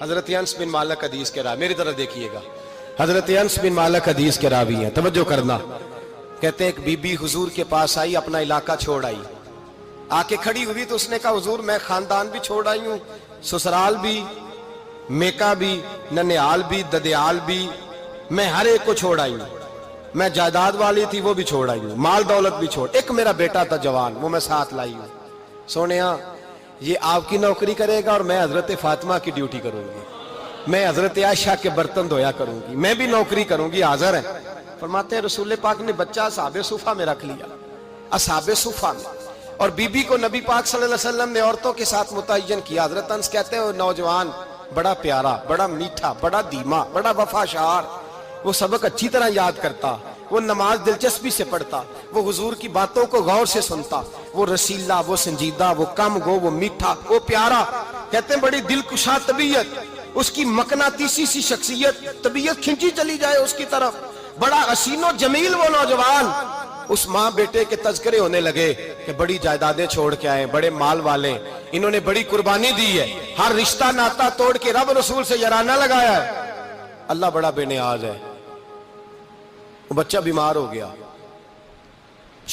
حضرت انس بن مالک حدیث کے راوی، میری طرف دیکھیے گا، حضرت انس بن مالک حدیث کے راوی ہیں، توجہ کرنا۔ کہتے ہیں ایک بی بی حضور کے پاس آئی، اپنا علاقہ چھوڑ آئی، آ کے کھڑی ہوئی تو اس نے کہا حضور میں خاندان بھی چھوڑ آئی ہوں، سسرال بھی، میکا بھی، ننیال بھی، ددیال بھی، میں ہر ایک کو چھوڑ آئی ہوں، میں جائیداد والی تھی وہ بھی چھوڑ آئی ہوں، مال دولت بھی چھوڑ، ایک میرا بیٹا تھا جوان وہ میں ساتھ لائی ہوں۔ سونیا یہ آپ کی نوکری کرے گا اور میں حضرت فاطمہ کی ڈیوٹی کروں گی، میں حضرت عائشہ کے برتن دھویا کروں گی، میں بھی نوکری کروں گی، حاضر ہے۔ فرماتے ہیں رسول پاک نے بچہ اصحاب صفہ میں رکھ لیا، اصحاب صفہ میں، اور بی بی کو نبی پاک صلی اللہ علیہ وسلم نے عورتوں کے ساتھ متعین کیا۔ حضرت انس کہتے ہیں وہ نوجوان بڑا پیارا، بڑا میٹھا، بڑا دھیما، بڑا وفاشار، وہ سبق اچھی طرح یاد کرتا، وہ نماز دلچسپی سے پڑھتا، وہ حضور کی باتوں کو غور سے سنتا، وہ رسیلا، وہ سنجیدہ، وہ کم گو، وہ میٹھا، وہ پیارا۔ کہتے ہیں بڑی دلکشا طبیعت، اس کی مقناطیسی سی شخصیت، طبیعت کھنچی چلی جائے اس کی طرف، بڑا حسین و جمیل وہ نوجوان۔ اس ماں بیٹے کے تذکرے ہونے لگے کہ بڑی جائیدادیں چھوڑ کے آئے، بڑے مال والے، انہوں نے بڑی قربانی دی ہے، ہر رشتہ ناتا توڑ کے رب رسول سے یارانہ لگایا ہے، اللہ بڑا بے نیاز ہے۔ وہ بچہ بیمار ہو گیا،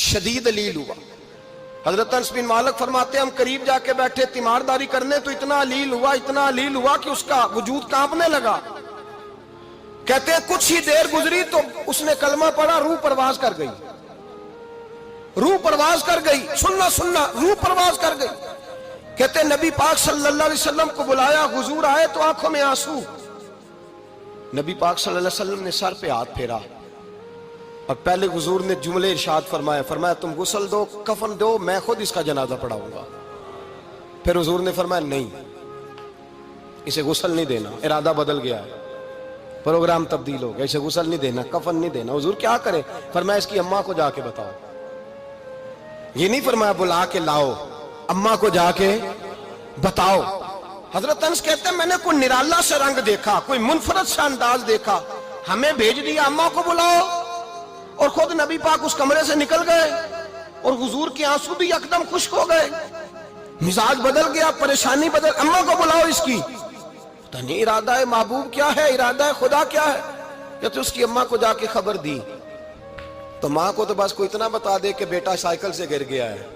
شدید علیل ہوا۔ حضرت انس بن مالک فرماتے ہیں ہم قریب جا کے بیٹھے تیمارداری کرنے تو اتنا علیل ہوا کہ اس کا وجود کانپنے لگا۔ کہتے ہیں کچھ ہی دیر گزری تو اس نے کلمہ پڑھا، روح پرواز کر گئی، روح پرواز کر گئی، سننا روح پرواز کر گئی۔ کہتے ہیں نبی پاک صلی اللہ علیہ وسلم کو بلایا، حضور آئے تو آنکھوں میں آنسو۔ نبی پاک صلی اللہ علیہ وسلم نے سر پہ ہاتھ پھیرا اور پہلے حضور نے جملے ارشاد فرمایا تم غسل دو، کفن دو، میں خود اس کا جنازہ پڑھاؤں گا۔ پھر حضور نے فرمایا نہیں، اسے غسل نہیں دینا، ارادہ بدل گیا ہے، پروگرام تبدیل ہو گیا، اسے غسل نہیں دینا، کفن نہیں دینا۔ حضور کیا کرے؟ فرمایا اس کی اماں کو جا کے بتاؤ۔ یہ نہیں فرمایا بلا کے لاؤ، اماں کو جا کے بتاؤ۔ حضرت انس کہتے ہیں میں نے کوئی نرالا سے رنگ دیکھا، کوئی منفرد سا انداز دیکھا، ہمیں بھیج دیا اماں کو بلاؤ، اور خود نبی پاک اس کمرے سے نکل گئے اور حضور کے آنسو بھی یکدم خشک ہو گئے، مزاج بدل گیا، پریشانی بدل، اماں کو بلاؤ اس کی۔ پتہ نہیں ارادہ ہے محبوب کیا ہے، ارادہ ہے خدا کیا ہے۔ کہتے اس کی اماں کو جا کے خبر دی تو ماں کو تو بس کوئی اتنا بتا دے کہ بیٹا سائیکل سے گر گیا ہے،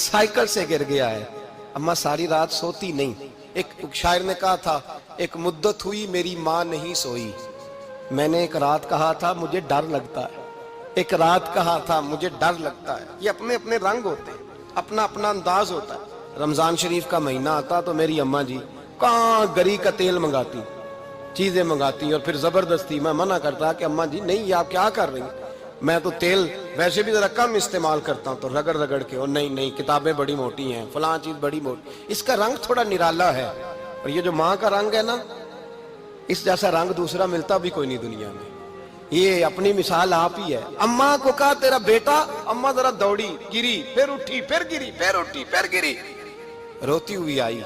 سائیکل سے گر گیا ہے۔ اماں ساری رات سوتی نہیں۔ ایک شاعر نے کہا تھا ایک مدت ہوئی میری ماں نہیں سوئی، میں نے ایک رات کہا تھا مجھے ڈر لگتا ہے، ایک رات کہا تھا مجھے ڈر لگتا ہے۔ یہ اپنے اپنے رنگ ہوتے ہیں، اپنا اپنا انداز ہوتا ہے۔ رمضان شریف کا مہینہ آتا تو میری اماں جی کہاں گری کا تیل منگاتی، چیزیں منگاتی، اور پھر زبردستی میں منع کرتا کہ اماں جی نہیں یہ آپ کیا کر رہی ہیں، میں تو تیل ویسے بھی ذرا کم استعمال کرتا ہوں، تو رگڑ رگڑ کے، اور نہیں کتابیں بڑی موٹی ہیں، فلاں چیز بڑی موٹی، اس کا رنگ تھوڑا نرالا ہے۔ اور یہ جو ماں کا رنگ ہے نا، اس جیسا رنگ دوسرا ملتا بھی کوئی نہیں دنیا میں۔ یہ اپنی مثال آپ ہی ہے۔ اماں کو کہا تیرا بیٹا، اماں ذرا دوڑی، گری، پھر اٹھی، پھر گری، پھر اٹھی، پھر گری، روتی ہوئی آئی۔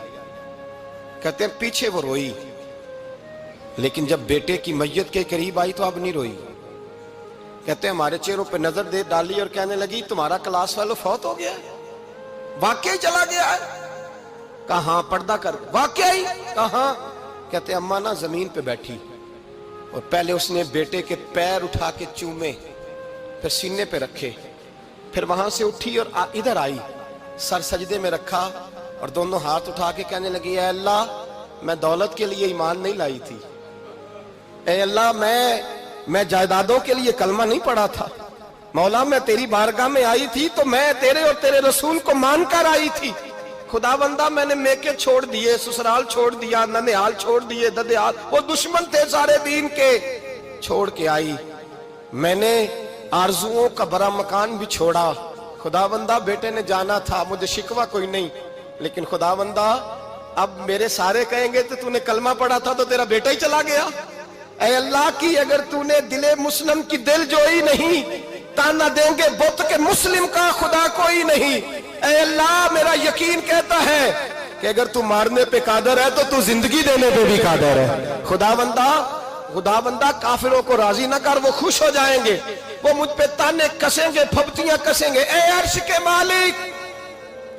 کہتے ہیں پیچھے وہ روئی، لیکن جب بیٹے کی میت کے قریب آئی تو اب نہیں روئی۔ کہتے ہیں ہمارے چہروں پہ نظر دے ڈالی اور کہنے لگی تمہارا کلاس فیلو فوت ہو گیا ہے، واقعی چلا گیا ہے؟ کہاں پردہ کر، واقعی کہاں؟ کہتے ہیں اماں نا زمین پہ بیٹھی اور پہلے اس نے بیٹے کے پیر اٹھا کے چومے، پھر سینے پہ رکھے، پھر وہاں سے اٹھی اور ادھر آئی، سر سجدے میں رکھا اور دونوں ہاتھ اٹھا کے کہنے لگی اے اللہ میں دولت کے لیے ایمان نہیں لائی تھی، اے اللہ میں جائیدادوں کے لیے کلمہ نہیں پڑھا تھا، مولا میں تیری بارگاہ میں آئی تھی تو میں تیرے اور تیرے رسول کو مان کر آئی تھی، خدا بندہ میں نے میکے چھوڑ دیے، سسرال چھوڑ دیا، ننیال چھوڑ دیے، ددیال، وہ دشمن تھے سارے دین کے، چھوڑ کے آئی، میں نے آرزوؤں کا بڑا مکان بھی چھوڑا، خدا بندہ بیٹے نے جانا تھا، مجھے شکوہ کوئی نہیں، لیکن خدا بندہ اب میرے سارے کہیں گے تو نے کلمہ پڑھا تھا تو تیرا بیٹا ہی چلا گیا۔ اے اللہ کی اگر نے دل مسلم کی دل جوئی نہیں، تانا دیں گے بت کے مسلم کا خدا کوئی نہیں۔ اے اللہ میرا یقین کہتا ہے کہ اگر تو مارنے پہ قادر ہے تو زندگی دینے پہ بھی قادر ہے۔ خدا بندہ کافروں کو راضی نہ کر، وہ خوش ہو جائیں گے، وہ مجھ پہ تانے کسیں گے، پھپتیاں کسیں گے۔ اے عرش کے مالک